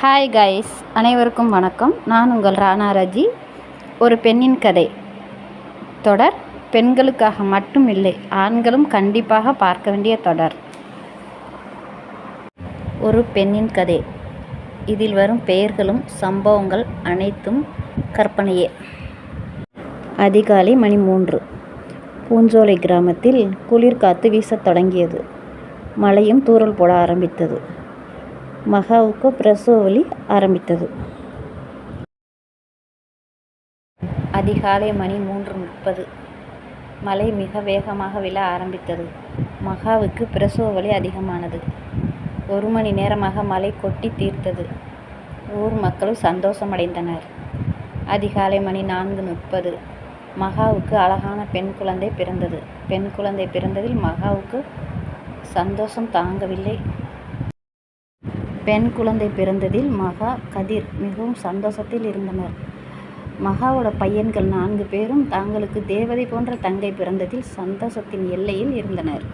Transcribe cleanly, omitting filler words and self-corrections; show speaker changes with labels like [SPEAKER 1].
[SPEAKER 1] Hi guys, அனைவருக்கும் வணக்கம். நான் உங்கள் ராணா ரஜி. ஒரு பெண்ணின் கதை தொடர். பெண்களுக்காக மட்டும் இல்லை, ஆண்களும் கண்டிப்பாக பார்க்க வேண்டிய தொடர். ஒரு பெண்ணின் கதை. இதில் வரும் பெயர்களும் சம்பவங்கள் அனைத்தும் கற்பனையே. அதிகாலை மணி 3. பூஞ்சோலை கிராமத்தில் குளிர் காற்று வீசத் தொடங்கியது. மழையும் தூறல் போட ஆரம்பித்தது. மகாவுக்கு பிரசவ வலி ஆரம்பித்தது. அதிகாலை மணி 3:30. மழை மிக வேகமாக விழ ஆரம்பித்தது. மகாவுக்கு பிரசவ வலி அதிகமானது. 1 மணி நேரமாக மழை கொட்டி தீர்த்தது. ஊர் மக்களும் சந்தோஷமடைந்தனர். அதிகாலை மணி 4:30. மகாவுக்கு அழகான பெண் குழந்தை பிறந்தது. பெண் குழந்தை பிறந்ததில் மகாவுக்கு சந்தோஷம் தாங்கவில்லை. பெண் குழந்தை பிறந்ததில் மகா, கதிர் மிகவும் சந்தோஷத்தில் இருந்தனர். மகாவோட பையன்கள் 4 பேரும் தாங்களுக்கு தேவதை போன்ற தங்கை பிறந்ததில் சந்தோஷத்தின் எல்லையில் இருந்தனர்.